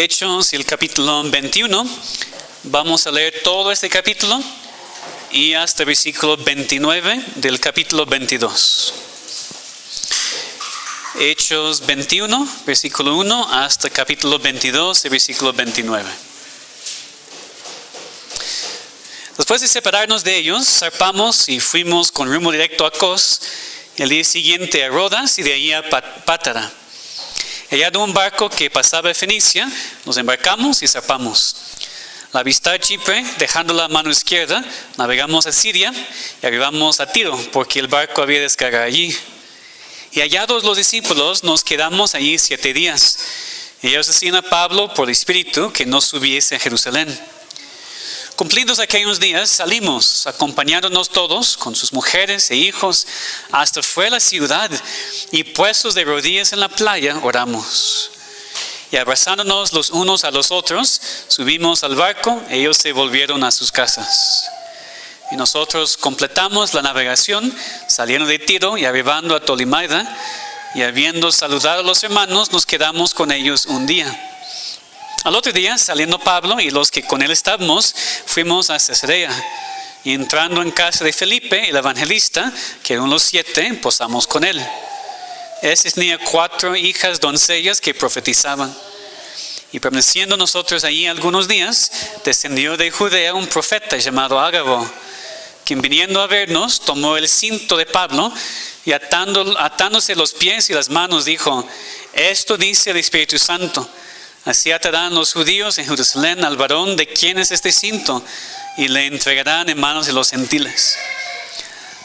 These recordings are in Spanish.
Hechos, el capítulo 21. Vamos a leer todo este capítulo y hasta el versículo 29 del capítulo 22. Hechos 21, versículo 1, hasta capítulo 22, el versículo 29. Después de separarnos de ellos, zarpamos y fuimos con rumbo directo a Cos, y el día siguiente a Rodas y de ahí a Pátara. Hallando un barco que pasaba a Fenicia, nos embarcamos y zarpamos. Al avistar Chipre, dejando la mano izquierda, navegamos a Siria y arribamos a Tiro, porque el barco había descargado allí. Y hallados los discípulos, nos quedamos allí 7 días. Y ellos decían a Pablo por el Espíritu que no subiese a Jerusalén. Cumplidos aquellos días, salimos, acompañándonos todos con sus mujeres e hijos, hasta fuera de la ciudad, y puestos de rodillas en la playa, oramos. Y abrazándonos los unos a los otros, subimos al barco, ellos se volvieron a sus casas. Y nosotros completamos la navegación, saliendo de Tiro y arribando a Tolimaida, y habiendo saludado a los hermanos, nos quedamos con ellos un día. Al otro día, saliendo Pablo y los que con él estábamos, fuimos a Cesarea. Y entrando en casa de Felipe, el evangelista, que eran los 7, posamos con él. Este tenía 4 hijas doncellas que profetizaban. Y permaneciendo nosotros allí algunos días, descendió de Judea un profeta llamado Ágabo, quien viniendo a vernos, tomó el cinto de Pablo y atándose los pies y las manos, dijo: esto dice el Espíritu Santo. Así atarán los judíos en Jerusalén al varón de quien es este cinto, y le entregarán en manos de los gentiles.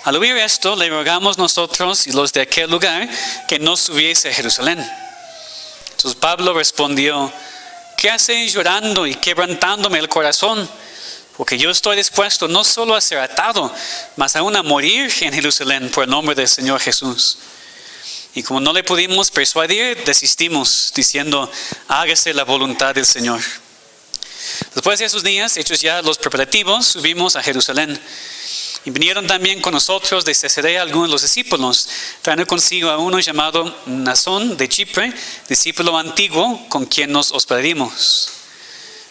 Al oír esto, le rogamos nosotros y los de aquel lugar que no subiese a Jerusalén. Entonces Pablo respondió: ¿qué hacéis llorando y quebrantándome el corazón? Porque yo estoy dispuesto no solo a ser atado, mas aún a morir en Jerusalén por el nombre del Señor Jesús. Y como no le pudimos persuadir, desistimos, diciendo: hágase la voluntad del Señor. Después de esos días, hechos ya los preparativos, subimos a Jerusalén. Y vinieron también con nosotros de Cesarea algunos de los discípulos, trayendo consigo a uno llamado Mnasón de Chipre, discípulo antiguo, con quien nos hospedamos.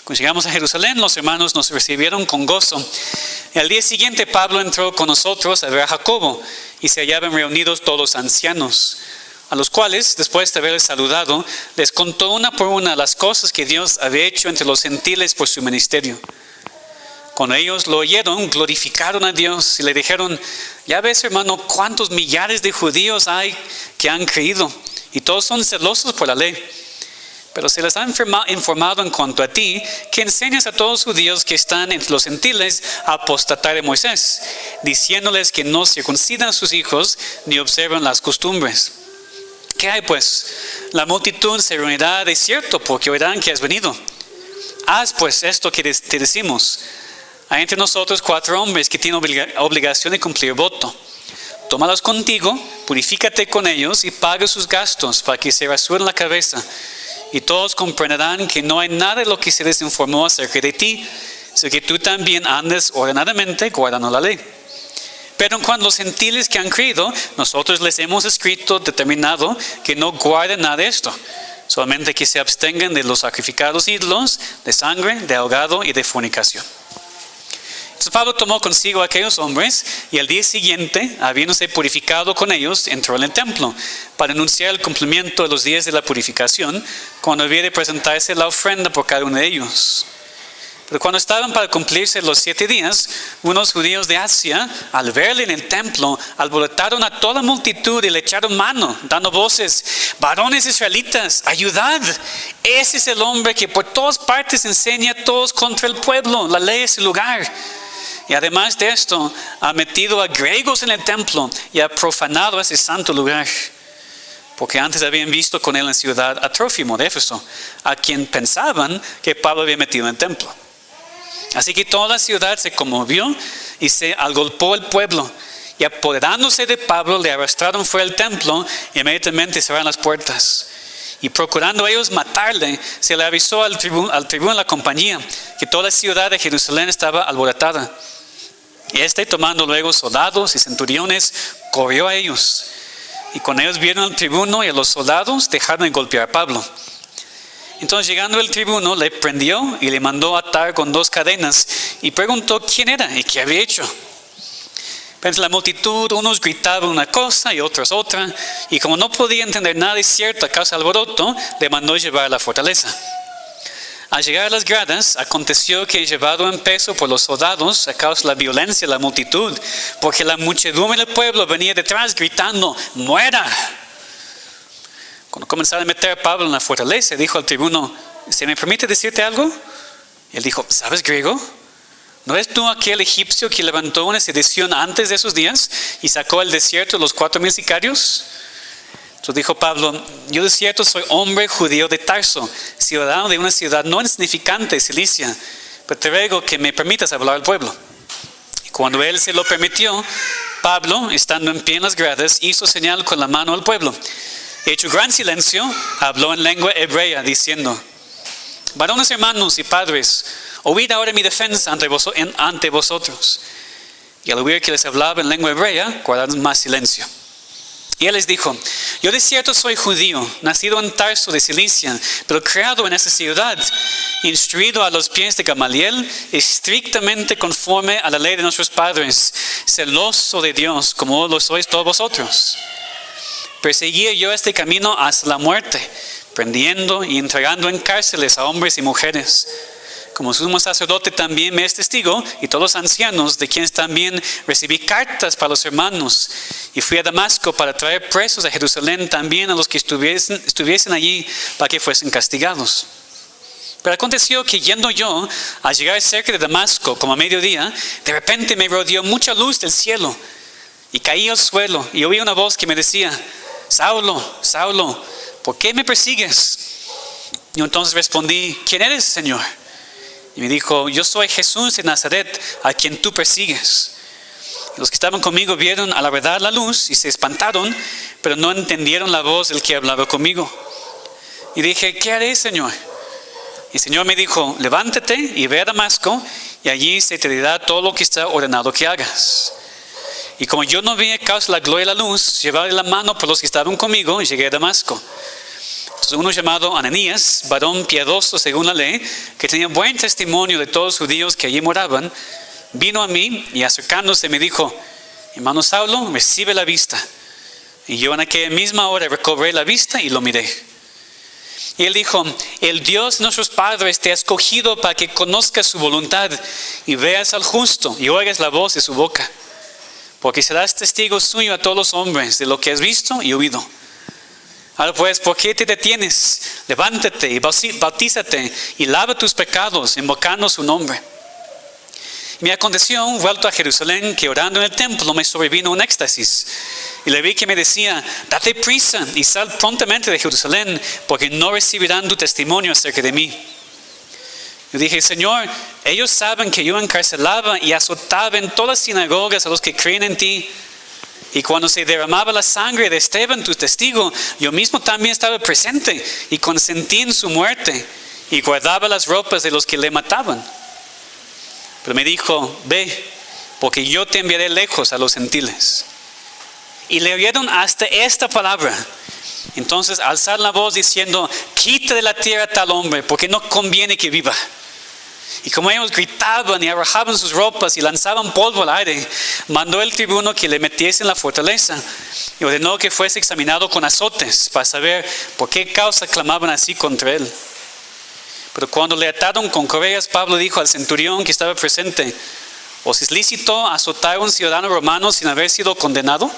Cuando llegamos a Jerusalén, los hermanos nos recibieron con gozo. Y al día siguiente Pablo entró con nosotros a ver a Jacobo, y se hallaban reunidos todos los ancianos, a los cuales, después de haberles saludado, les contó una por una las cosas que Dios había hecho entre los gentiles por su ministerio. Cuando ellos lo oyeron, glorificaron a Dios y le dijeron: ya ves, hermano, cuántos millares de judíos hay que han creído, y todos son celosos por la ley. Pero se les ha informado en cuanto a ti, que enseñas a todos los judíos que están entre los gentiles a apostatar de Moisés, diciéndoles que no circuncidan a sus hijos ni observan las costumbres. ¿Qué hay pues? La multitud se reunirá de cierto, porque oirán que has venido. Haz pues esto que te decimos. Hay entre nosotros 4 hombres que tienen obligación de cumplir voto. Tómalos contigo, purifícate con ellos y paga sus gastos para que se rasuren la cabeza. Y todos comprenderán que no hay nada de lo que se les informó acerca de ti, sino que tú también andes ordenadamente guardando la ley. Pero en cuanto a los gentiles que han creído, nosotros les hemos escrito determinado que no guarden nada de esto, solamente que se abstengan de los sacrificados ídolos, de sangre, de ahogado y de fornicación. Entonces Pablo tomó consigo a aquellos hombres, y al día siguiente, habiéndose purificado con ellos, entró en el templo para anunciar el cumplimiento de los días de la purificación, cuando había de presentarse la ofrenda por cada uno de ellos. Pero cuando estaban para cumplirse los 7 días, unos judíos de Asia, al verle en el templo, alborotaron a toda multitud y le echaron mano, dando voces: varones israelitas, ayudad. Ese es el hombre que por todas partes enseña a todos contra el pueblo la ley de ese lugar. Y además de esto, ha metido a griegos en el templo y ha profanado ese santo lugar. Porque antes habían visto con él en la ciudad a Trófimo de Éfeso, a quien pensaban que Pablo había metido en el templo. Así que toda la ciudad se conmovió y se agolpó el pueblo. Y apoderándose de Pablo, le arrastraron fuera del templo y inmediatamente cerraron las puertas. Y procurando ellos matarle, se le avisó al tribuno de la compañía que toda la ciudad de Jerusalén estaba alborotada. Y tomando luego soldados y centuriones, corrió a ellos. Y con ellos vieron al tribuno y a los soldados, dejaron de golpear a Pablo. Entonces llegando el tribuno le prendió y le mandó atar con 2 cadenas y preguntó quién era y qué había hecho. Pero entre la multitud unos gritaban una cosa y otros otra, y como no podía entender nada de cierto a causa del alboroto, le mandó llevar a la fortaleza. Al llegar a las gradas, aconteció que llevado en peso por los soldados a causa de la violencia de la multitud, porque la muchedumbre del pueblo venía detrás gritando, ¡muera! Cuando comenzaron a meter a Pablo en la fortaleza, dijo al tribuno, ¿se me permite decirte algo? Y él dijo, ¿sabes griego? ¿No eres tú aquel egipcio que levantó una sedición antes de esos días y sacó al desierto los 4,000 sicarios? Entonces dijo Pablo, yo de cierto soy hombre judío de Tarso, ciudadano de una ciudad no insignificante, Cilicia, pero te ruego que me permitas hablar al pueblo. Y cuando él se lo permitió, Pablo, estando en pie en las gradas, hizo señal con la mano al pueblo. Hecho gran silencio, habló en lengua hebrea, diciendo, varones hermanos y padres, oíd ahora mi defensa ante vosotros. Y al oír que les hablaba en lengua hebrea, guardaron más silencio. Y él les dijo, yo de cierto soy judío, nacido en Tarso de Cilicia, pero criado en esa ciudad, instruido a los pies de Gamaliel, estrictamente conforme a la ley de nuestros padres, celoso de Dios, como lo sois todos vosotros. Perseguía yo este camino hasta la muerte, prendiendo y entregando en cárceles a hombres y mujeres. Como sumo sacerdote también me es testigo, y todos los ancianos, de quienes también recibí cartas para los hermanos. Y fui a Damasco para traer presos a Jerusalén también a los que estuviesen allí, para que fuesen castigados. Pero aconteció que yendo yo, al llegar cerca de Damasco, como a mediodía, de repente me rodeó mucha luz del cielo. Y caí al suelo, y oí una voz que me decía, Saulo, Saulo, ¿por qué me persigues? Y entonces respondí, ¿quién eres, Señor? Y me dijo, yo soy Jesús de Nazaret, a quien tú persigues. Y los que estaban conmigo vieron a la verdad la luz y se espantaron, pero no entendieron la voz del que hablaba conmigo. Y dije, ¿qué haré, Señor? Y el Señor me dijo, levántate y ve a Damasco, y allí se te dirá todo lo que está ordenado que hagas. Y como yo no vi a causa de la gloria de la luz, llevaré la mano por los que estaban conmigo y llegué a Damasco. Entonces uno llamado Ananías, varón piadoso según la ley, que tenía buen testimonio de todos los judíos que allí moraban, vino a mí y acercándose me dijo, hermano Saulo, recibe la vista. Y yo en aquella misma hora recobré la vista y lo miré. Y él dijo, el Dios de nuestros padres te ha escogido para que conozcas su voluntad y veas al justo y oigas la voz de su boca. Porque serás testigo suyo a todos los hombres de lo que has visto y oído. Ahora pues, ¿por qué te detienes? Levántate y bautízate y lava tus pecados, invocando su nombre. Y me aconteció, vuelto a Jerusalén, que orando en el templo me sobrevino un éxtasis. Y le vi que me decía, date prisa y sal prontamente de Jerusalén, porque no recibirán tu testimonio acerca de mí. Yo dije, Señor, ellos saben que yo encarcelaba y azotaba en todas las sinagogas a los que creen en ti. Y cuando se derramaba la sangre de Esteban, tu testigo, yo mismo también estaba presente y consentí en su muerte y guardaba las ropas de los que le mataban. Pero me dijo, ve, porque yo te enviaré lejos a los gentiles. Y le oyeron hasta esta palabra. Entonces alzar la voz diciendo, quita de la tierra a tal hombre, porque no conviene que viva. Y como ellos gritaban y arrojaban sus ropas y lanzaban polvo al aire, mandó el tribuno que le metiese en la fortaleza y ordenó que fuese examinado con azotes para saber por qué causa clamaban así contra él. Pero cuando le ataron con correas, Pablo dijo al centurión que estaba presente, ¿os es lícito azotar a un ciudadano romano sin haber sido condenado?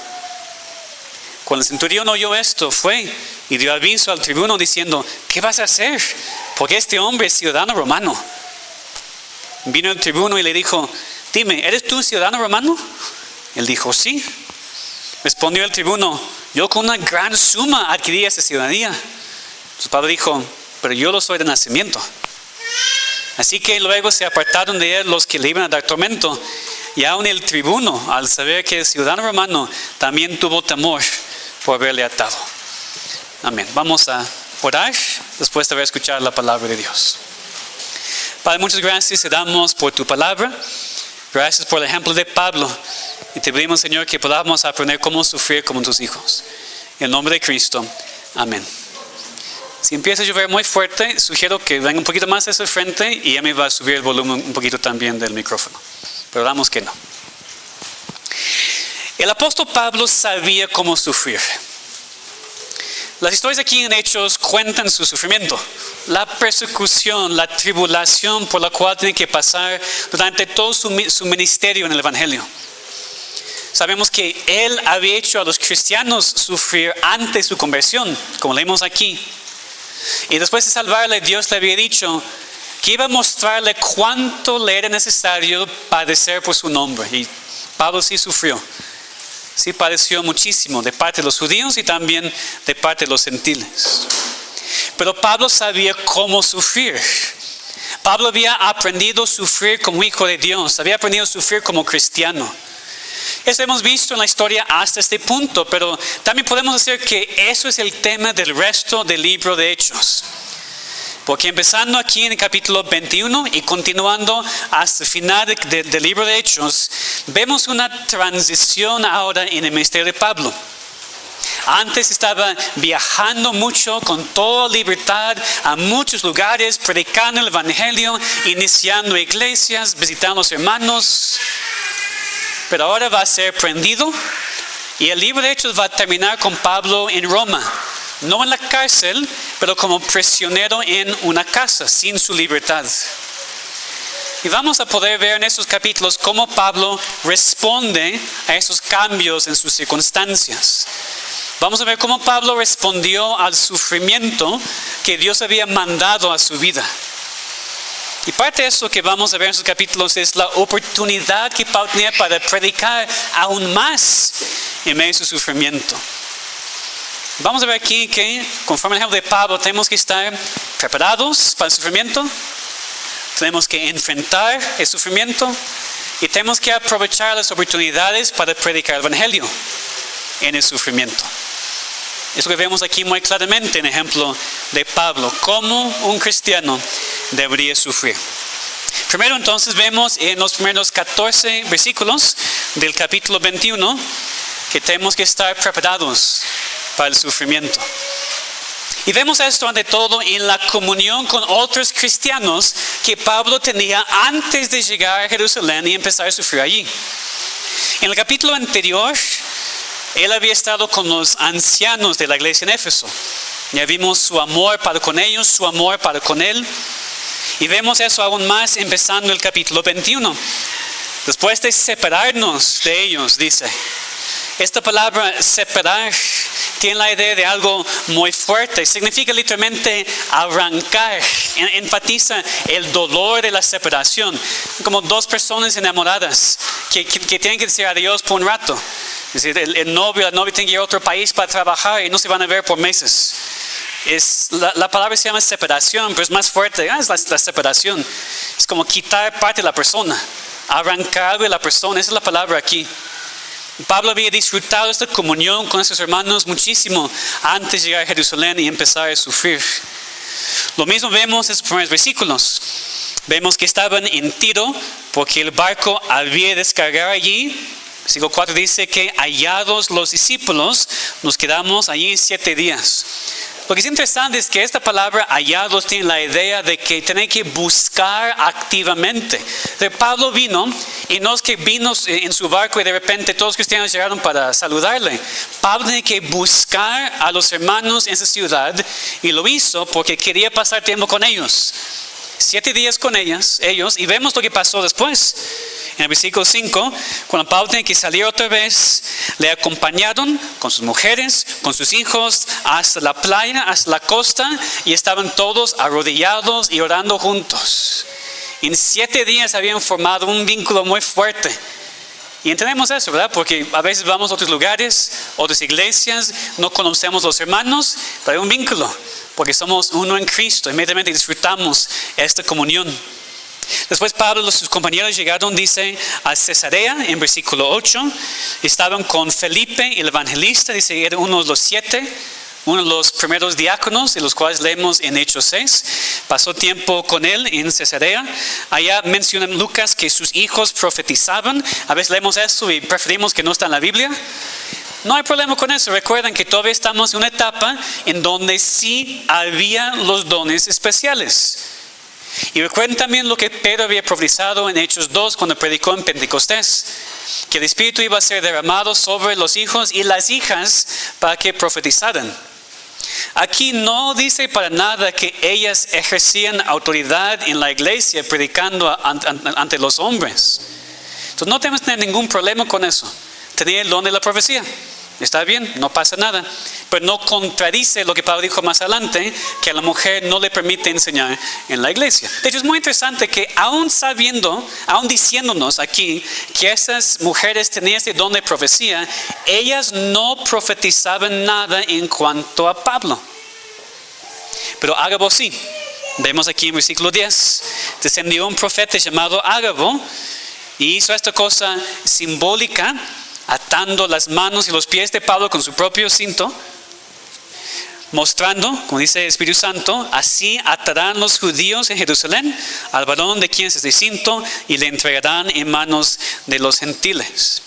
Cuando el centurión oyó esto, fue y dio aviso al tribuno diciendo, ¿qué vas a hacer? Porque este hombre es ciudadano romano. Vino el tribuno y le dijo, dime, ¿eres tú ciudadano romano? Él dijo, sí. Respondió el tribuno, yo con una gran suma adquirí esa ciudadanía. Su padre dijo, pero yo lo soy de nacimiento. Así que luego se apartaron de él los que le iban a dar tormento. Y aún el tribuno, al saber que es ciudadano romano, también tuvo temor por haberle atado. Amén. Vamos a orar después de haber escuchado la palabra de Dios. Padre, muchas gracias te damos por tu palabra. Gracias por el ejemplo de Pablo. Y te pedimos, Señor, que podamos aprender cómo sufrir como tus hijos. En el nombre de Cristo. Amén. Si empieza a llover muy fuerte, sugiero que venga un poquito más hacia el frente y ya me va a subir el volumen un poquito también del micrófono. Pero damos que no. El apóstol Pablo sabía cómo sufrir. Las historias aquí en Hechos cuentan su sufrimiento, la persecución, la tribulación por la cual tiene que pasar durante todo su ministerio en el Evangelio. Sabemos que él había hecho a los cristianos sufrir antes de su conversión, como leemos aquí. Y después de salvarle, Dios le había dicho que iba a mostrarle cuánto le era necesario padecer por su nombre. Y Pablo sí sufrió. Sí padeció muchísimo de parte de los judíos y también de parte de los gentiles. Pero Pablo sabía cómo sufrir. Pablo había aprendido a sufrir como hijo de Dios. Había aprendido a sufrir como cristiano. Eso hemos visto en la historia hasta este punto, pero también podemos decir que eso es el tema del resto del libro de Hechos. Porque empezando aquí en el capítulo 21 y continuando hasta el final del libro de Hechos, vemos una transición ahora en el ministerio de Pablo. Antes estaba viajando mucho con toda libertad a muchos lugares, predicando el Evangelio, iniciando iglesias, visitando a los hermanos. Pero ahora va a ser prendido y el libro de Hechos va a terminar con Pablo en Roma. No en la cárcel, pero como prisionero en una casa, sin su libertad. Y vamos a poder ver en estos capítulos cómo Pablo responde a esos cambios en sus circunstancias. Vamos a ver cómo Pablo respondió al sufrimiento que Dios había mandado a su vida. Y parte de eso que vamos a ver en estos capítulos es la oportunidad que Pablo tenía para predicar aún más en medio de su sufrimiento. Vamos a ver aquí que, conforme al ejemplo de Pablo, tenemos que estar preparados para el sufrimiento, tenemos que enfrentar el sufrimiento y tenemos que aprovechar las oportunidades para predicar el Evangelio en el sufrimiento. Eso que vemos aquí muy claramente en el ejemplo de Pablo, cómo un cristiano debería sufrir. Primero entonces vemos en los primeros 14 versículos del capítulo 21 que tenemos que estar preparados para el sufrimiento. Y vemos esto ante todo en la comunión con otros cristianos que Pablo tenía antes de llegar a Jerusalén y empezar a sufrir allí. En el capítulo anterior, él había estado con los ancianos de la iglesia en Éfeso. Ya vimos su amor para con ellos, su amor para con él. Y vemos eso aún más empezando el capítulo 21. Después de separarnos de ellos, dice. Esta palabra separar tiene la idea de algo muy fuerte. Significa literalmente arrancar. Enfatiza el dolor de la separación. Como dos personas enamoradas que tienen que decir adiós por un rato. Es decir, el novio o la novia tiene que ir a otro país para trabajar y no se van a ver por meses. La palabra se llama separación, pero es más fuerte. Es la separación. Es como quitar parte de la persona. Arrancar algo de la persona. Esa es la palabra aquí. Pablo había disfrutado esta comunión con sus hermanos muchísimo antes de llegar a Jerusalén y empezar a sufrir. Lo mismo vemos en los primeros versículos. Vemos que estaban en Tiro porque el barco había descargado allí. Versículo 4 dice que hallados los discípulos, nos quedamos allí 7 días. Lo que es interesante es que esta palabra hallados tiene la idea de que tiene que buscar activamente. Pablo vino y no es que vino en su barco y de repente todos los cristianos llegaron para saludarle. Pablo tiene que buscar a los hermanos en esa ciudad y lo hizo porque quería pasar tiempo con ellos. 7 días con ellos y vemos lo que pasó después. En el versículo 5, cuando Pablo tiene que salir otra vez, le acompañaron con sus mujeres, con sus hijos, hasta la playa, hasta la costa, y estaban todos arrodillados y orando juntos. En 7 días habían formado un vínculo muy fuerte. Y entendemos eso, ¿verdad? Porque a veces vamos a otros lugares, otras iglesias, no conocemos a los hermanos, pero hay un vínculo, porque somos uno en Cristo. Inmediatamente disfrutamos esta comunión. Después Pablo y sus compañeros llegaron, dice, a Cesarea, en versículo 8. Estaban con Felipe, el evangelista, dice, era uno de los 7, uno de los primeros diáconos, de los cuales leemos en Hechos 6. Pasó tiempo con él en Cesarea. Allá mencionan Lucas que sus hijos profetizaban. A veces leemos eso y preferimos que no está en la Biblia. No hay problema con eso. Recuerden que todavía estamos en una etapa en donde sí había los dones especiales. Y recuerden también lo que Pedro había profetizado en Hechos 2 cuando predicó en Pentecostés, que el Espíritu iba a ser derramado sobre los hijos y las hijas para que profetizaran. Aquí no dice para nada que ellas ejercían autoridad en la iglesia predicando ante los hombres. Entonces no tenemos que tener ningún problema con eso. Tener el don de la profecía. Está bien, no pasa nada. Pero no contradice lo que Pablo dijo más adelante, que a la mujer no le permite enseñar en la iglesia. De hecho, es muy interesante que aún diciéndonos aquí que esas mujeres tenían ese don de profecía, ellas no profetizaban nada en cuanto a Pablo. Pero Ágabo sí. Vemos aquí en versículo 10. Descendió un profeta llamado Ágabo y hizo esta cosa simbólica, atando las manos y los pies de Pablo con su propio cinto, mostrando, como dice el Espíritu Santo, así atarán los judíos en Jerusalén al varón de quien es este cinto y le entregarán en manos de los gentiles.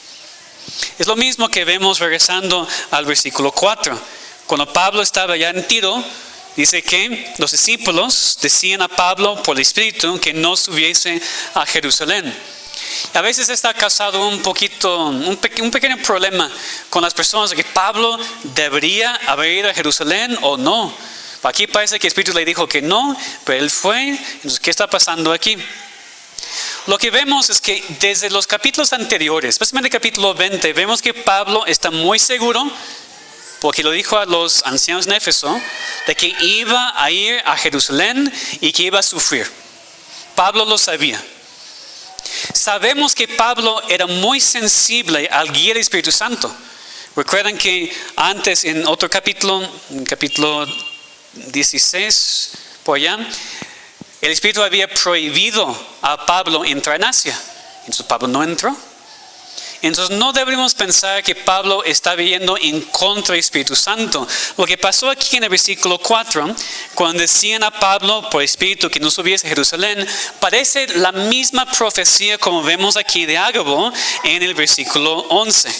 Es lo mismo que vemos regresando al versículo 4. Cuando Pablo estaba ya en Tiro, dice que los discípulos decían a Pablo por el Espíritu que no subiese a Jerusalén. A veces está causado un pequeño problema con las personas de que Pablo debería haber ido a Jerusalén o no. Aquí parece que el Espíritu le dijo que no, pero él fue. Entonces, ¿qué está pasando aquí? Lo que vemos es que desde los capítulos anteriores, especialmente el capítulo 20, vemos que Pablo está muy seguro, porque lo dijo a los ancianos en Éfeso, de que iba a ir a Jerusalén y que iba a sufrir. Pablo lo sabía. Sabemos que Pablo era muy sensible al guía del Espíritu Santo. Recuerdan que antes en otro capítulo, en capítulo 16, por allá, el Espíritu había prohibido a Pablo entrar en Asia. Entonces Pablo no entró. Entonces no deberíamos pensar que Pablo está yendo en contra del Espíritu Santo. Lo que pasó aquí en el versículo 4, cuando decían a Pablo por Espíritu que no subiese a Jerusalén, parece la misma profecía como vemos aquí de Ágabo en el versículo 11.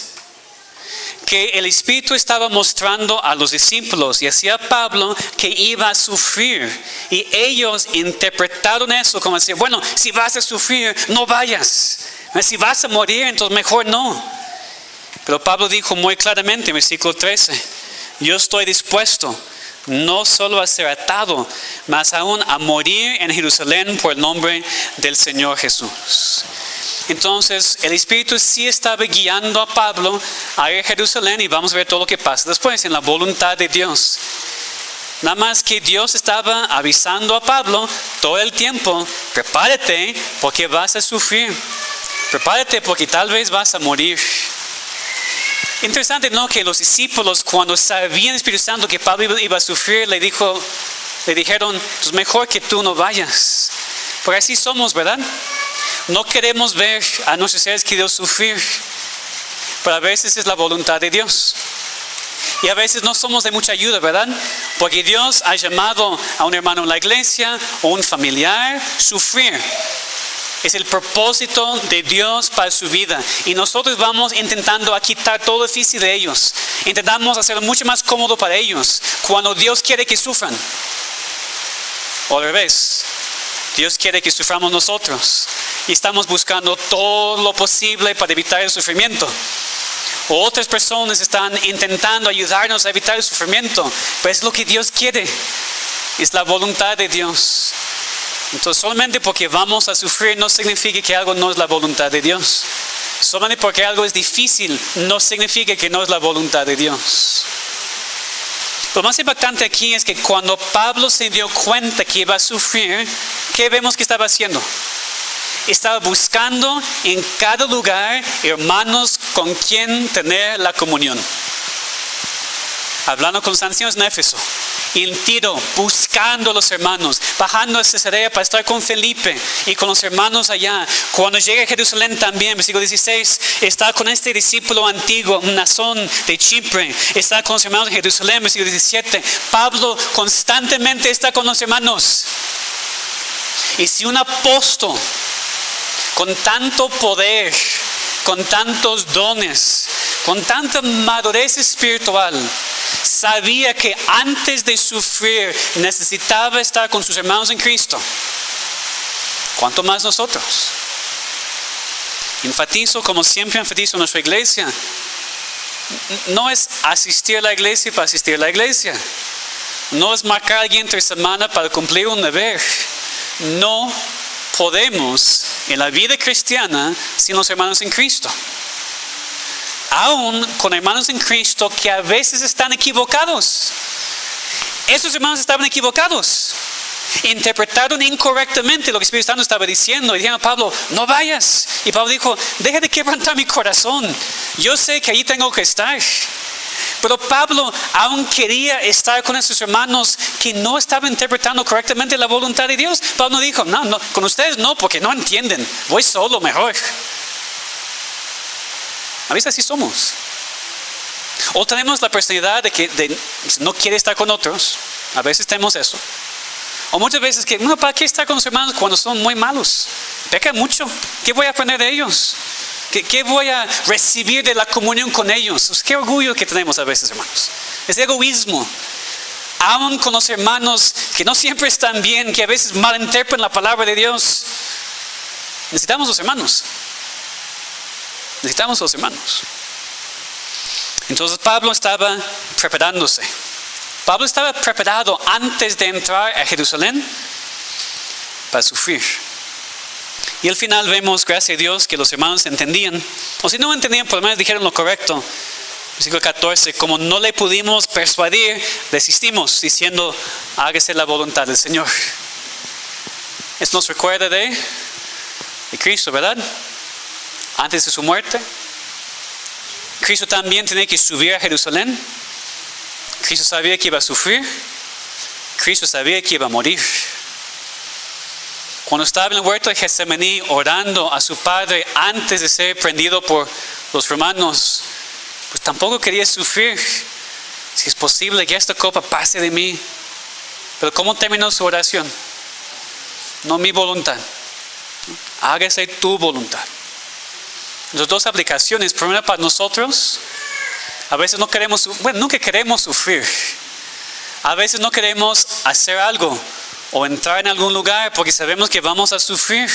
Que el Espíritu estaba mostrando a los discípulos y hacia Pablo que iba a sufrir. Y ellos interpretaron eso como decir, bueno, si vas a sufrir, no vayas. Si vas a morir, entonces mejor no. Pero Pablo dijo muy claramente en versículo 13, yo estoy dispuesto no solo a ser atado, mas aún a morir en Jerusalén por el nombre del Señor Jesús. Entonces el Espíritu sí estaba guiando a Pablo a ir a Jerusalén y vamos a ver todo lo que pasa después en la voluntad de Dios. Nada más que Dios estaba avisando a Pablo todo el tiempo, prepárate porque vas a sufrir. Prepárate porque tal vez vas a morir. Interesante, ¿no? Que los discípulos cuando sabían el Espíritu Santo que Pablo iba a sufrir, le dijeron, pues mejor que tú no vayas. Porque así somos, ¿verdad? No queremos ver a nuestros seres queridos sufrir. Pero a veces es la voluntad de Dios. Y a veces no somos de mucha ayuda, ¿verdad? Porque Dios ha llamado a un hermano en la iglesia o un familiar a sufrir. Es el propósito de Dios para su vida. Y nosotros vamos intentando a quitar todo el difícil de ellos. Intentamos hacerlo mucho más cómodo para ellos. Cuando Dios quiere que sufran. O al revés. Dios quiere que suframos nosotros. Y estamos buscando todo lo posible para evitar el sufrimiento. O otras personas están intentando ayudarnos a evitar el sufrimiento. Pero es lo que Dios quiere. Es la voluntad de Dios. Entonces solamente porque vamos a sufrir no significa que algo no es la voluntad de Dios. Solamente porque algo es difícil no significa que no es la voluntad de Dios. Lo más impactante aquí es que cuando Pablo se dio cuenta que iba a sufrir, ¿qué vemos que estaba haciendo? Estaba buscando en cada lugar hermanos con quien tener la comunión. Hablando con los ancianos en Éfeso, en Tiro, buscando a los hermanos, bajando a Cesarea para estar con Felipe y con los hermanos allá. Cuando llega a Jerusalén también, versículo 16, está con este discípulo antiguo, Mnasón de Chipre, está con los hermanos de Jerusalén, versículo 17. Pablo constantemente está con los hermanos. Y si un apóstol con tanto poder, con tantos dones, con tanta madurez espiritual, sabía que antes de sufrir necesitaba estar con sus hermanos en Cristo. ¿Cuánto más nosotros? Enfatizo, como siempre enfatizo en nuestra iglesia, no es asistir a la iglesia para asistir a la iglesia. No es marcar a alguien entre semana para cumplir un deber. No podemos en la vida cristiana sin los hermanos en Cristo. Aún con hermanos en Cristo que a veces están equivocados. Esos hermanos estaban equivocados. Interpretaron incorrectamente lo que el Espíritu Santo estaba diciendo. Y dijeron a Pablo, no vayas. Y Pablo dijo, deja de quebrantar mi corazón. Yo sé que allí tengo que estar. Pero Pablo aún quería estar con esos hermanos que no estaban interpretando correctamente la voluntad de Dios. Pablo dijo, no, con ustedes no, porque no entienden. Voy solo mejor. A veces así somos. O tenemos la personalidad de no quiere estar con otros. A veces tenemos eso. O muchas veces que, ¿para qué estar con los hermanos cuando son muy malos? Pecan mucho. ¿Qué voy a aprender de ellos? ¿Qué voy a recibir de la comunión con ellos? Qué orgullo que tenemos a veces, hermanos. Es egoísmo. Aún con los hermanos que no siempre están bien, que a veces malinterpretan la palabra de Dios. Necesitamos los hermanos. Necesitamos los hermanos. Entonces Pablo estaba preparándose. Pablo estaba preparado antes de entrar a Jerusalén para sufrir. Y al final vemos, gracias a Dios, que los hermanos entendían. O si no entendían, por lo menos dijeron lo correcto. Versículo 14, como no le pudimos persuadir, desistimos, diciendo, hágase la voluntad del Señor. Esto nos recuerda de Cristo, ¿verdad? Antes de su muerte, Cristo también tenía que subir a Jerusalén. Cristo sabía que iba a sufrir. Cristo sabía que iba a morir. Cuando estaba en el huerto de Getsemaní orando a su Padre antes de ser prendido por los romanos, pues tampoco quería sufrir. Si es posible que esta copa pase de mí. Pero ¿cómo terminó su oración? No mi voluntad. Hágase tu voluntad. Las dos aplicaciones. Primero, para nosotros, a veces nunca queremos sufrir. A veces no queremos hacer algo o entrar en algún lugar porque sabemos que vamos a sufrir.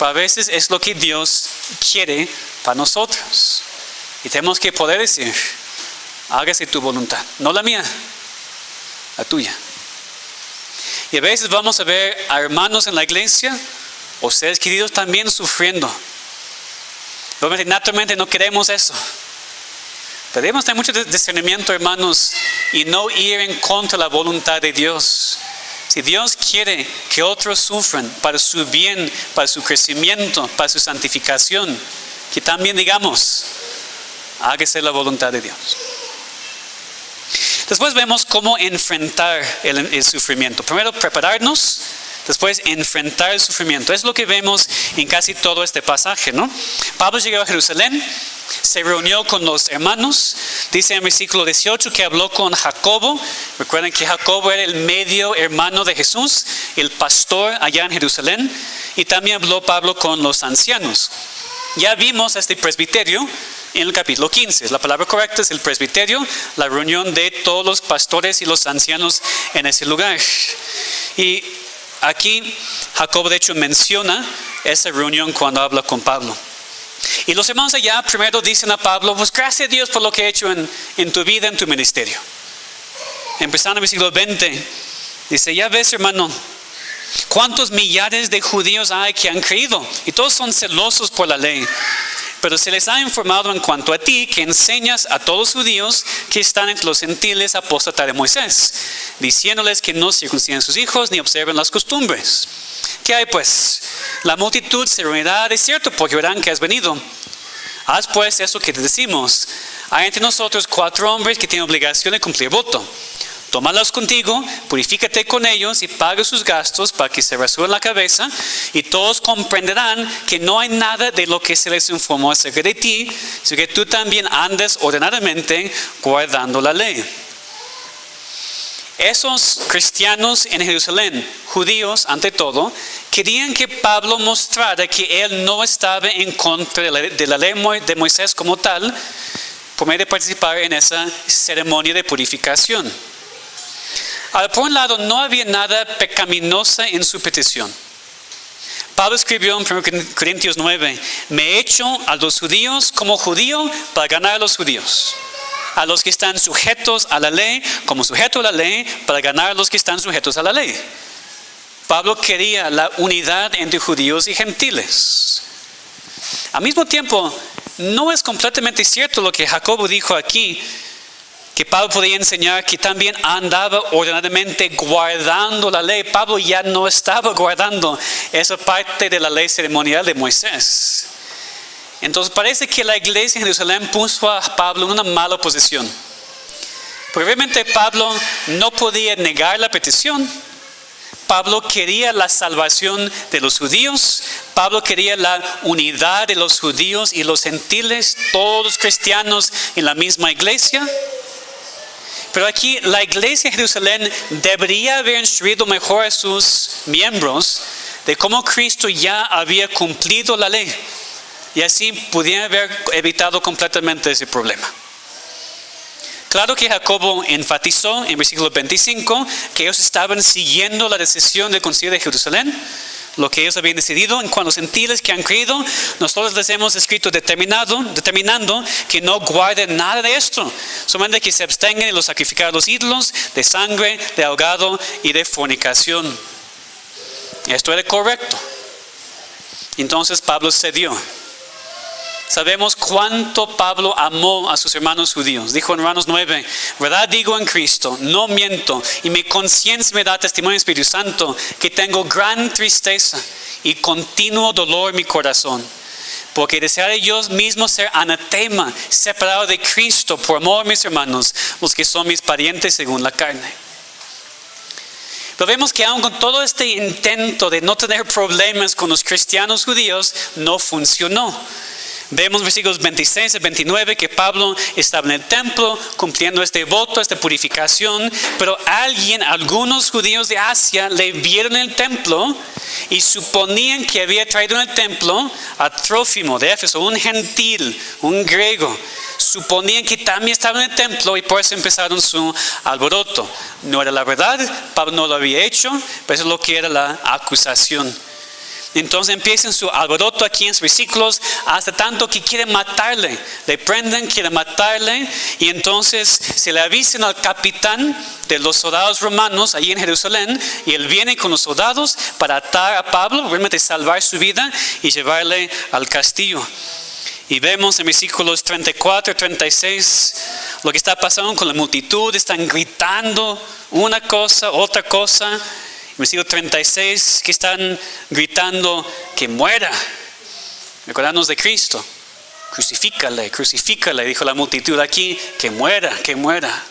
Pero a veces es lo que Dios quiere para nosotros. Y tenemos que poder decir, hágase tu voluntad, no la mía, la tuya. Y a veces vamos a ver a hermanos en la iglesia o seres queridos también sufriendo. Obviamente, naturalmente no queremos eso. Pero debemos tener mucho discernimiento, hermanos, y no ir en contra de la voluntad de Dios. Si Dios quiere que otros sufran para su bien, para su crecimiento, para su santificación, que también digamos, hágase la voluntad de Dios. Después vemos cómo enfrentar el sufrimiento. Primero, prepararnos. Después, enfrentar el sufrimiento. Es lo que vemos en casi todo este pasaje, ¿no? Pablo llegó a Jerusalén, se reunió con los hermanos. Dice en el versículo 18 que habló con Jacobo. Recuerden que Jacobo era el medio hermano de Jesús, el pastor allá en Jerusalén. Y también habló Pablo con los ancianos. Ya vimos este presbiterio en el capítulo 15. La palabra correcta es el presbiterio, la reunión de todos los pastores y los ancianos en ese lugar. Y aquí Jacobo de hecho menciona esa reunión cuando habla con Pablo. Y los hermanos allá primero dicen a Pablo, pues gracias a Dios por lo que he hecho en tu vida, en tu ministerio. Empezando en el versículo 20, dice, ya ves hermano, cuántos millares de judíos hay que han creído y todos son celosos por la ley. Pero se les ha informado en cuanto a ti que enseñas a todos los judíos que están entre los gentiles apóstata de Moisés, diciéndoles que no circunciden sus hijos ni observen las costumbres. ¿Qué hay pues? La multitud se reunirá de cierto porque verán que has venido. Haz pues eso que te decimos. Hay entre nosotros 4 hombres que tienen obligación de cumplir voto. Tómalos contigo, purifícate con ellos y paga sus gastos para que se rasuren la cabeza y todos comprenderán que no hay nada de lo que se les informó acerca de ti, sino que tú también andes ordenadamente guardando la ley. Esos cristianos en Jerusalén, judíos ante todo, querían que Pablo mostrara que él no estaba en contra de la ley de Moisés como tal, por medio de participar en esa ceremonia de purificación. Ahora, por un lado, no había nada pecaminoso en su petición. Pablo escribió en 1 Corintios 9, me he hecho a los judíos como judío para ganar a los judíos. A los que están sujetos a la ley, como sujeto a la ley, para ganar a los que están sujetos a la ley. Pablo quería la unidad entre judíos y gentiles. Al mismo tiempo, no es completamente cierto lo que Jacobo dijo aquí, que Pablo podía enseñar que también andaba ordenadamente guardando la ley. Pablo ya no estaba guardando esa parte de la ley ceremonial de Moisés. Entonces parece que la iglesia en Jerusalén puso a Pablo en una mala posición. Porque obviamente Pablo no podía negar la petición. Pablo quería la salvación de los judíos. Pablo quería la unidad de los judíos y los gentiles, todos cristianos en la misma iglesia. Pero aquí la iglesia de Jerusalén debería haber instruido mejor a sus miembros de cómo Cristo ya había cumplido la ley. Y así pudieran haber evitado completamente ese problema. Claro que Jacobo enfatizó en versículo 25 que ellos estaban siguiendo la decisión del concilio de Jerusalén, lo que ellos habían decidido. En cuanto a los gentiles que han creído, nosotros les hemos escrito determinando que no guarden nada de esto, solamente que se abstengan de los sacrificar a los ídolos, de sangre, de ahogado y de fornicación. Esto era correcto. Entonces Pablo cedió. Sabemos cuánto Pablo amó a sus hermanos judíos. Dijo en Romanos 9, verdad digo en Cristo, no miento, y mi conciencia me da testimonio en Espíritu Santo, que tengo gran tristeza y continuo dolor en mi corazón. Porque desearé yo mismo ser anatema, separado de Cristo por amor a mis hermanos, los que son mis parientes según la carne. Pero vemos que aun con todo este intento de no tener problemas con los cristianos judíos, no funcionó. Vemos versículos 26 y 29 que Pablo estaba en el templo cumpliendo este voto, esta purificación, pero algunos judíos de Asia le vieron en el templo y suponían que había traído en el templo a Trófimo de Éfeso, un gentil, un griego. Suponían que también estaba en el templo y por eso empezaron su alboroto. No era la verdad, Pablo no lo había hecho, pero eso es lo que era la acusación. Entonces empiezan su alboroto aquí en sus versículos hasta tanto que quieren matarle. Le prenden, quieren matarle y entonces se le avisan al capitán de los soldados romanos allí en Jerusalén y él viene con los soldados para atar a Pablo, realmente salvar su vida y llevarle al castillo. Y vemos en versículos 34 y 36 lo que está pasando con la multitud. Están gritando una cosa, otra cosa. Versículo 36, que están gritando que muera. Recordarnos de Cristo. Crucifícale, crucifícale, dijo la multitud aquí, que muera, que muera.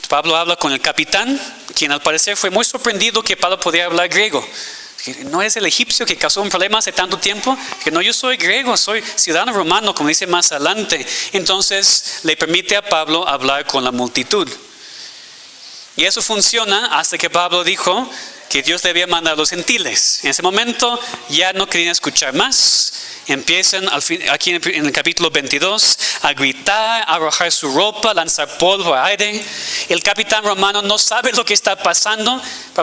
Pablo habla con el capitán, quien al parecer fue muy sorprendido que Pablo podía hablar griego. No es el egipcio que causó un problema hace tanto tiempo, que no, yo soy griego, soy ciudadano romano, como dice más adelante. Entonces le permite a Pablo hablar con la multitud. Y eso funciona hasta que Pablo dijo que Dios debía mandar a los gentiles. En ese momento ya no querían escuchar más. Empiezan aquí en el capítulo 22 a gritar, a arrojar su ropa, a lanzar polvo al aire. El capitán romano no sabe lo que está pasando,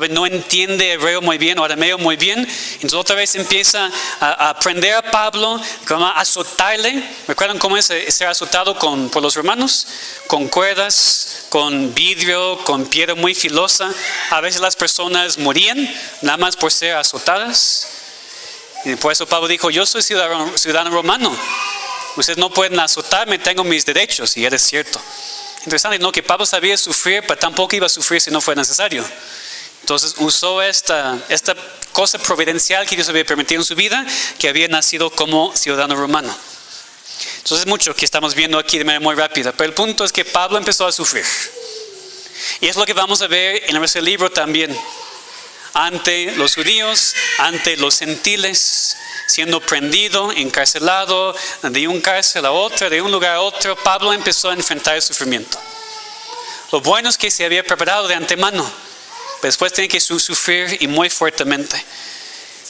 no entiende hebreo muy bien o arameo muy bien. Entonces otra vez empieza a prender a Pablo, a azotarle. ¿Recuerdan cómo es ser azotado por los romanos? Con cuerdas, con vidrio, con piedra muy filosa. A veces las personas morían nada más por ser azotadas. Y por eso Pablo dijo, yo soy ciudadano romano. Ustedes no pueden azotarme, tengo mis derechos. Y era cierto. Interesante, ¿no? Que Pablo sabía sufrir, pero tampoco iba a sufrir si no fuera necesario. Entonces usó esta cosa providencial que Dios había permitido en su vida, que había nacido como ciudadano romano. Entonces es mucho que estamos viendo aquí de manera muy rápida. Pero el punto es que Pablo empezó a sufrir. Y es lo que vamos a ver en el resto del libro también. Ante los judíos, ante los gentiles, siendo prendido, encarcelado, de un cárcel a otro, de un lugar a otro, Pablo empezó a enfrentar el sufrimiento. Lo bueno es que se había preparado de antemano, pero después tiene que sufrir y muy fuertemente.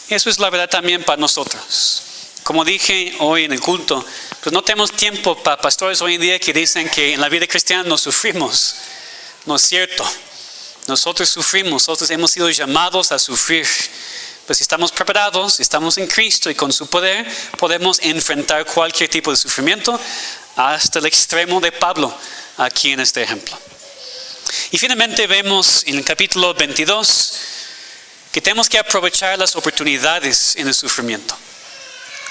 Eso es la verdad también para nosotros. Como dije hoy en el culto, pues no tenemos tiempo para pastores hoy en día que dicen que en la vida cristiana no sufrimos. No es cierto. Nosotros sufrimos, nosotros hemos sido llamados a sufrir. Pues si estamos preparados, si estamos en Cristo y con su poder, podemos enfrentar cualquier tipo de sufrimiento hasta el extremo de Pablo aquí en este ejemplo. Y finalmente vemos en el capítulo 22 que tenemos que aprovechar las oportunidades en el sufrimiento.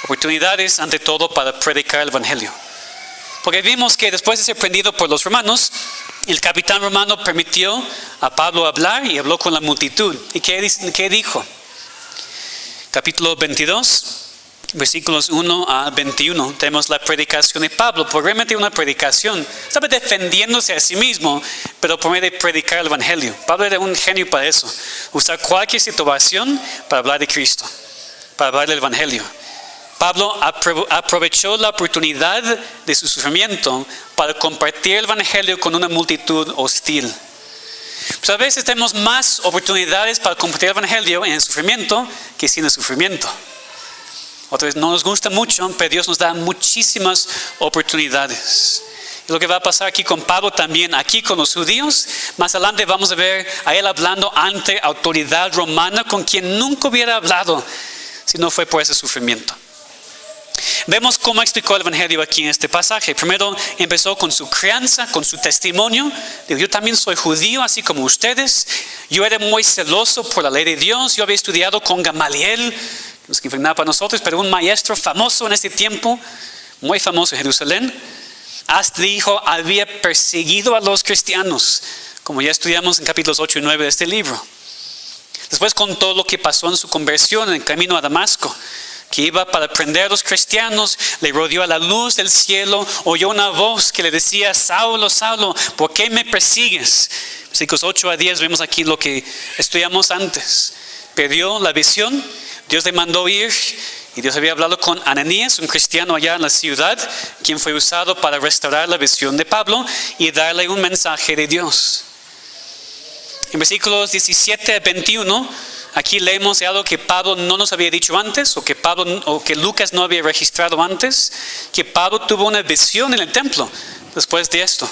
Oportunidades ante todo para predicar el evangelio. Porque vimos que después de ser prendido por los romanos, el capitán romano permitió a Pablo hablar y habló con la multitud. ¿Y qué dijo? Capítulo 22, versículos 1 a 21. Tenemos la predicación de Pablo. Pues realmente una predicación. Estaba defendiéndose a sí mismo, pero por medio de predicar el evangelio. Pablo era un genio para eso. Usar cualquier situación para hablar de Cristo, para hablar del evangelio. Pablo aprovechó la oportunidad de su sufrimiento para compartir el evangelio con una multitud hostil. Pues a veces tenemos más oportunidades para compartir el evangelio en el sufrimiento que sin el sufrimiento. Otra vez no nos gusta mucho, pero Dios nos da muchísimas oportunidades. Y lo que va a pasar aquí con Pablo también, aquí con los judíos, más adelante vamos a ver a él hablando ante autoridad romana con quien nunca hubiera hablado si no fue por ese sufrimiento. Vemos cómo explicó el evangelio aquí en este pasaje. Primero empezó con su crianza, con su testimonio. Dijo, yo también soy judío, así como ustedes. Yo era muy celoso por la ley de Dios. Yo había estudiado con Gamaliel, no es que fue nada para nosotros, pero un maestro famoso en este tiempo, muy famoso en Jerusalén. Hasta dijo, había perseguido a los cristianos, como ya estudiamos en capítulos 8 y 9 de este libro. Después contó lo que pasó en su conversión en el camino a Damasco, que iba para prender a los cristianos, le rodeó a la luz del cielo, oyó una voz que le decía, Saulo, Saulo, ¿por qué me persigues? Versículos 8 a 10 vemos aquí lo que estudiamos antes. Perdió la visión, Dios le mandó ir, y Dios había hablado con Ananías, un cristiano allá en la ciudad, quien fue usado para restaurar la visión de Pablo y darle un mensaje de Dios. En versículos 17 a 21, aquí leemos algo que Pablo no nos había dicho antes, o que Lucas no había registrado antes, que Pablo tuvo una visión en el templo después de esto.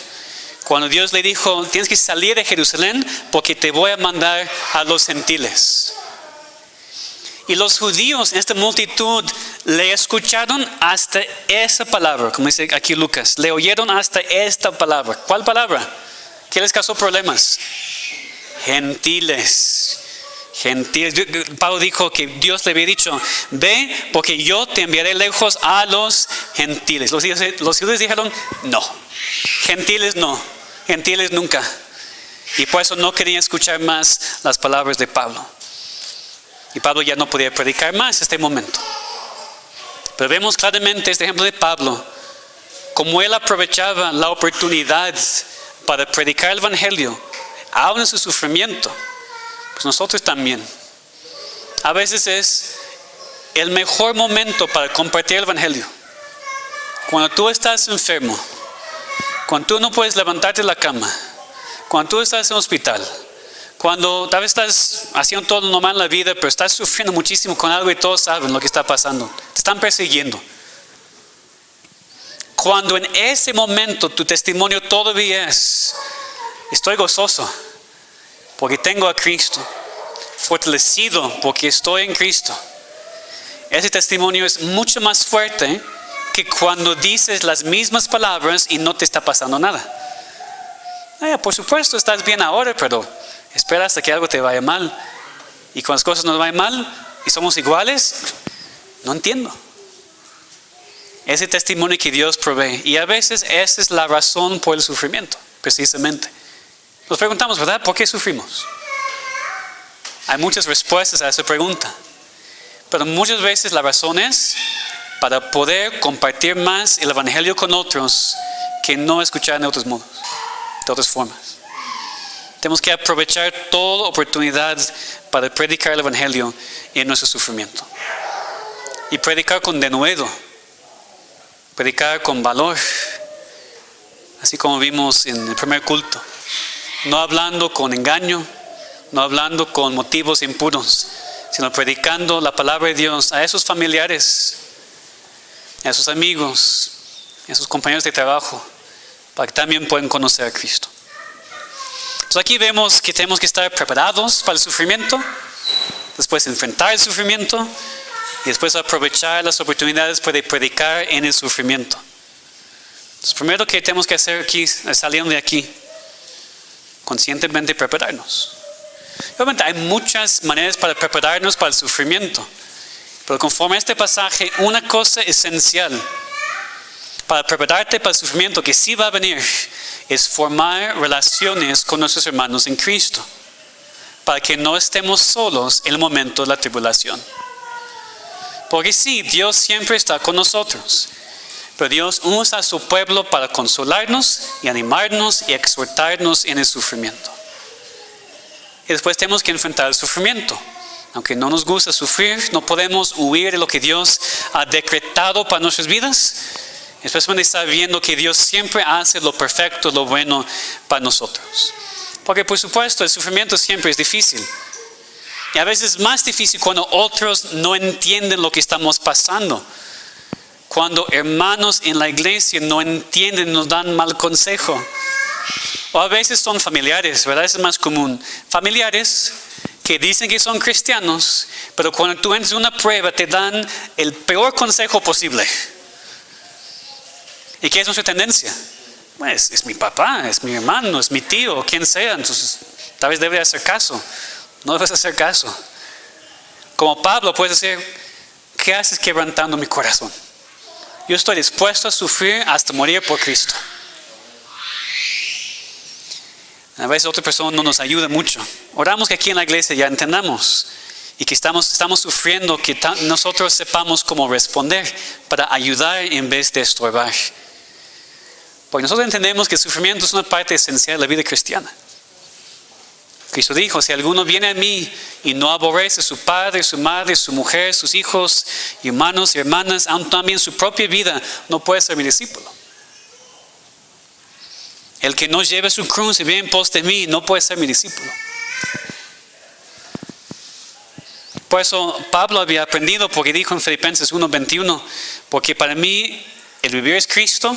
Cuando Dios le dijo, tienes que salir de Jerusalén porque te voy a mandar a los gentiles. Y los judíos, esta multitud, le escucharon hasta esa palabra, como dice aquí Lucas. Le oyeron hasta esta palabra. ¿Cuál palabra? ¿Qué les causó problemas? Gentiles. Pablo dijo que Dios le había dicho, ve porque yo te enviaré lejos a los gentiles. Los judíos dijeron, no, gentiles no, gentiles nunca. Y por eso no querían escuchar más las palabras de Pablo. Y Pablo ya no podía predicar más en este momento. Pero vemos claramente este ejemplo de Pablo, como él aprovechaba la oportunidad para predicar el evangelio, aún en su sufrimiento. Pues nosotros también. A veces es el mejor momento para compartir el evangelio. Cuando tú estás enfermo, cuando tú no puedes levantarte de la cama, cuando tú estás en el hospital, cuando tal vez estás haciendo todo normal en la vida, pero estás sufriendo muchísimo con algo y todos saben lo que está pasando. Te están persiguiendo. Cuando en ese momento tu testimonio todavía es, estoy gozoso porque tengo a Cristo, fortalecido porque estoy en Cristo. Ese testimonio es mucho más fuerte que cuando dices las mismas palabras y no te está pasando nada. Por supuesto estás bien ahora, pero espera hasta que algo te vaya mal. Y cuando las cosas nos vayan mal y somos iguales, no entiendo. Ese testimonio que Dios provee. Y a veces esa es la razón por el sufrimiento, precisamente. Nos preguntamos, ¿verdad? ¿Por qué sufrimos? Hay muchas respuestas a esa pregunta. Pero muchas veces la razón es para poder compartir más el evangelio con otros que no escuchar de otros modos, de otras formas. Tenemos que aprovechar toda oportunidad para predicar el evangelio en nuestro sufrimiento. Y predicar con denuedo. Predicar con valor. Así como vimos en el primer culto. no hablando con engaño, no hablando con motivos impuros, sino predicando la palabra de Dios a esos familiares, a esos amigos, a esos compañeros de trabajo, para que también puedan conocer a Cristo. Entonces aquí vemos que tenemos que estar preparados para el sufrimiento, después enfrentar el sufrimiento y después aprovechar las oportunidades para predicar en el sufrimiento. Entonces, primero que tenemos que hacer aquí, saliendo de aquí, conscientemente prepararnos. Obviamente hay muchas maneras para prepararnos para el sufrimiento, pero conforme a este pasaje, una cosa esencial para prepararte para el sufrimiento que sí va a venir es formar relaciones con nuestros hermanos en Cristo, para que no estemos solos en el momento de la tribulación. Porque sí, Dios siempre está con nosotros, pero Dios usa a su pueblo para consolarnos y animarnos y exhortarnos en el sufrimiento. Y después tenemos que enfrentar el sufrimiento. Aunque no nos gusta sufrir, no podemos huir de lo que Dios ha decretado para nuestras vidas, especialmente sabiendo que Dios siempre hace lo perfecto, lo bueno para nosotros. Porque por supuesto el sufrimiento siempre es difícil. Y a veces es más difícil cuando otros no entienden lo que estamos pasando. Cuando hermanos en la iglesia no entienden, nos dan mal consejo. O a veces son familiares, ¿verdad? Eso es más común. Familiares que dicen que son cristianos, pero cuando tú entras en una prueba te dan el peor consejo posible. ¿Y qué es nuestra tendencia? Pues es mi papá, es mi hermano, es mi tío, quien sea, entonces tal vez debería hacer caso. No debes hacer caso. Como Pablo puedes decir, ¿qué haces quebrantando mi corazón? Yo estoy dispuesto a sufrir hasta morir por Cristo. A veces otra persona no nos ayuda mucho. Oramos que aquí en la iglesia ya entendamos y que estamos sufriendo, que nosotros sepamos cómo responder para ayudar en vez de estorbar. Porque nosotros entendemos que el sufrimiento es una parte esencial de la vida cristiana. Cristo dijo, si alguno viene a mí y no aborrece a su padre, su madre, su mujer, sus hijos, y hermanos y hermanas, aún también su propia vida, no puede ser mi discípulo. El que no lleve su cruz y viene en pos de mí, no puede ser mi discípulo. Por eso Pablo había aprendido, porque dijo en Filipenses 1:21, porque para mí el vivir es Cristo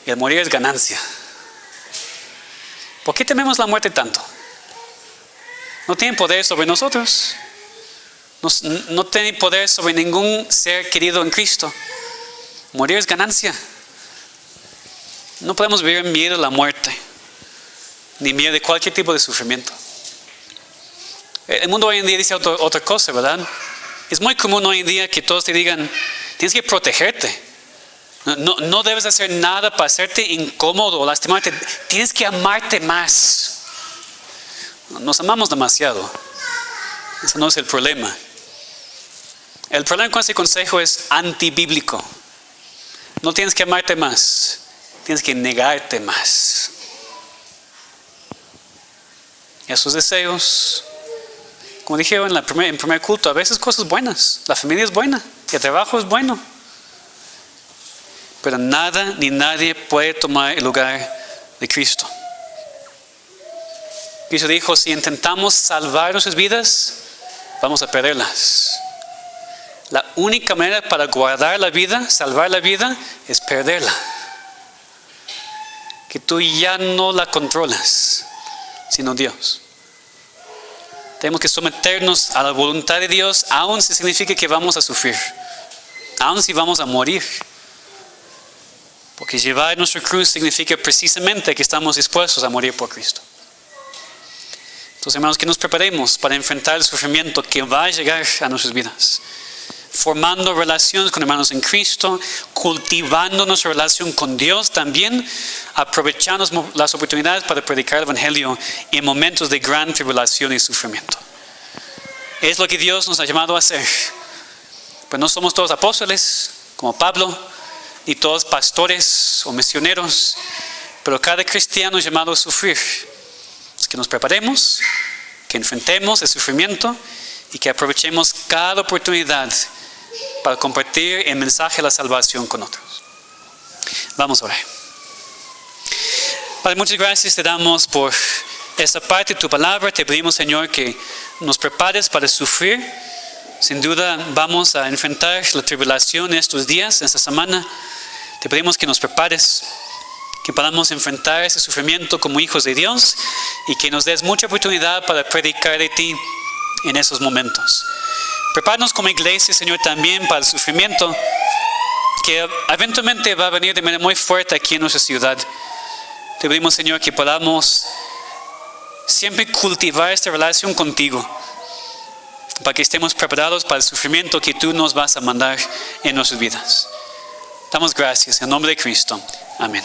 y el morir es ganancia. ¿Por qué tememos la muerte tanto? No tiene poder sobre nosotros. No tiene poder sobre ningún ser querido en Cristo. Morir es ganancia. No podemos vivir en miedo a la muerte, ni miedo de cualquier tipo de sufrimiento. El mundo hoy en día dice otra cosa, ¿verdad? Es muy común hoy en día que todos te digan, tienes que protegerte. No debes hacer nada para hacerte incómodo o lastimarte. Tienes que amarte más. Nos amamos demasiado. Ese no es el problema. El problema con ese consejo es antibíblico. No tienes que amarte más. Tienes que negarte más. Y esos deseos, como dije en el primer culto, a veces cosas buenas. La familia es buena, el trabajo es bueno. Pero nada ni nadie puede tomar el lugar de Cristo. Cristo dijo, si intentamos salvar nuestras vidas, vamos a perderlas. La única manera para guardar la vida, salvar la vida, es perderla. Que tú ya no la controlas, sino Dios. Tenemos que someternos a la voluntad de Dios, aun si significa que vamos a sufrir, aun si vamos a morir. Porque llevar nuestra cruz significa precisamente que estamos dispuestos a morir por Cristo. Entonces, hermanos, que nos preparemos para enfrentar el sufrimiento que va a llegar a nuestras vidas. Formando relaciones con hermanos en Cristo, cultivando nuestra relación con Dios también, aprovechando las oportunidades para predicar el Evangelio en momentos de gran tribulación y sufrimiento. Es lo que Dios nos ha llamado a hacer. Pues no somos todos apóstoles, como Pablo, ni todos pastores o misioneros, pero cada cristiano es llamado a sufrir. Es que nos preparemos, que enfrentemos el sufrimiento y que aprovechemos cada oportunidad para compartir el mensaje de la salvación con otros. Vamos a orar. Padre, muchas gracias te damos por esta parte de tu palabra. Te pedimos, Señor, que nos prepares para sufrir. Sin duda vamos a enfrentar la tribulación estos días, esta semana. Te pedimos que nos prepares, que podamos enfrentar ese sufrimiento como hijos de Dios y que nos des mucha oportunidad para predicar de ti en esos momentos. Prepáranos como iglesia, Señor, también para el sufrimiento que eventualmente va a venir de manera muy fuerte aquí en nuestra ciudad. Te pedimos, Señor, que podamos siempre cultivar esta relación contigo para que estemos preparados para el sufrimiento que tú nos vas a mandar en nuestras vidas. Damos gracias en nombre de Cristo. Amén.